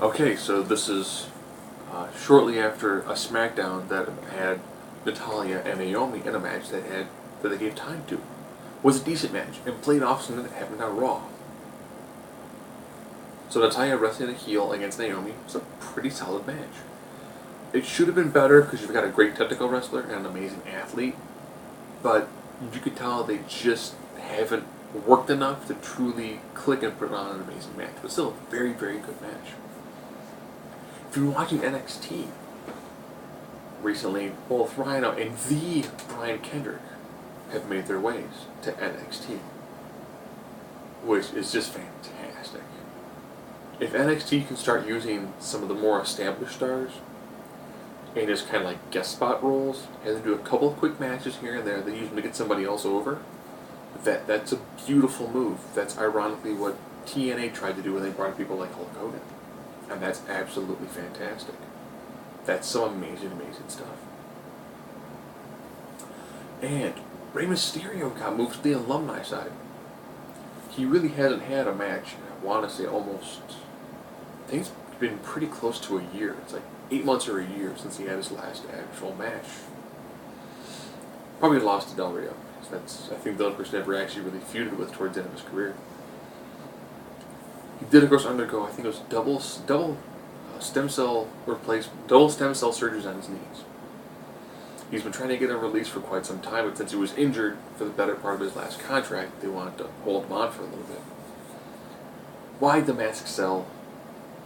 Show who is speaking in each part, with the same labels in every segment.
Speaker 1: Okay, so this is shortly after a SmackDown that had Natalya and Naomi in a match that they gave time to. Was a decent match and played off something that happened on Raw. So Natalya wrestling a heel against Naomi was a pretty solid match. It should have been better because you've got a great technical wrestler and an amazing athlete, but you could tell they just haven't worked enough to truly click and put on an amazing match. But still, a very, very good match. If you're watching NXT recently, both Rhino and the Brian Kendrick have made their ways to NXT, which is just fantastic. If NXT can start using some of the more established stars and just kind of like guest spot roles, and then do a couple of quick matches here and there, they use them to get somebody else over, that's a beautiful move. That's ironically what TNA tried to do when they brought people like Hulk Hogan. And that's absolutely fantastic. That's some amazing, amazing stuff. And Rey Mysterio got moved to the alumni side. He really hasn't had a match, I want to say almost, I think it's been pretty close to a year. It's like 8 months or a year since he had his last actual match. Probably lost to Del Rio. That's, I think, the only person never actually really feuded with towards the end of his career. He did, of course, undergo, I think it was double stem cell surgeries on his knees. He's been trying to get him released for quite some time, but since he was injured for the better part of his last contract, they wanted to hold him on for a little bit. Why'd the mask sell?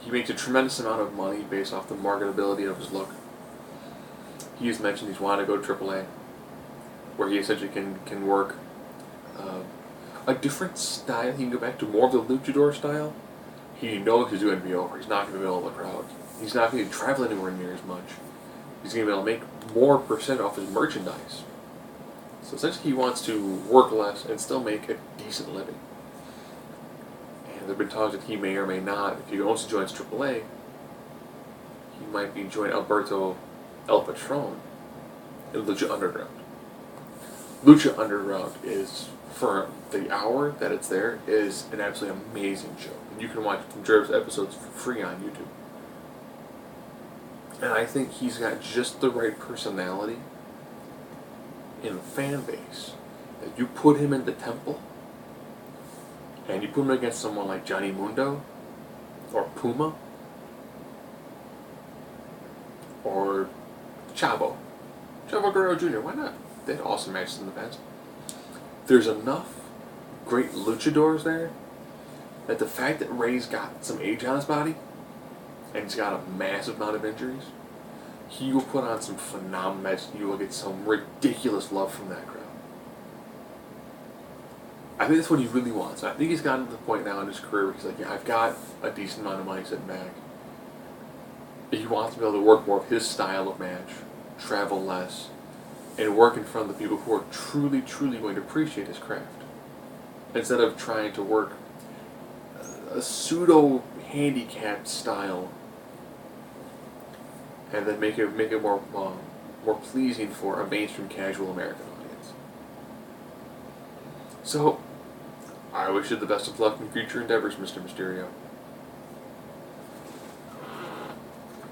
Speaker 1: He makes a tremendous amount of money based off the marketability of his look. He has mentioned he's wanted to go to AAA, where he essentially can work a different style. He can go back to more of the luchador style. He knows he's going to be over. He's not going to be able to crowd. He's not going to travel anywhere near as much. He's going to be able to make more percent off his merchandise. So essentially he wants to work less and still make a decent living. And there have been talks that he may or may not, if he also joins AAA, he might be joining Alberto El Patron in Lucha Underground. Lucha Underground is, for the hour that it's there, is an absolutely amazing show. And you can watch Jerv's episodes for free on YouTube. And I think he's got just the right personality in the fan base that you put him in the temple and you put him against someone like Johnny Mundo or Puma or Chavo Guerrero Jr. Why not? They had awesome matches in the past. There's enough great luchadors there that the fact that Rey's got some age on his body and he's got a massive amount of injuries, he will put on some phenomenal matches. You will get some ridiculous love from that crowd. I think that's what he really wants. I think he's gotten to the point now in his career where he's like, yeah, I've got a decent amount of money sitting back. He wants to be able to work more of his style of match, travel less, and work in front of the people who are truly, truly going to appreciate his craft. Instead of trying to work a pseudo-handicapped style and then make it more pleasing for a mainstream casual American audience. So, I wish you the best of luck in future endeavors, Mr. Mysterio.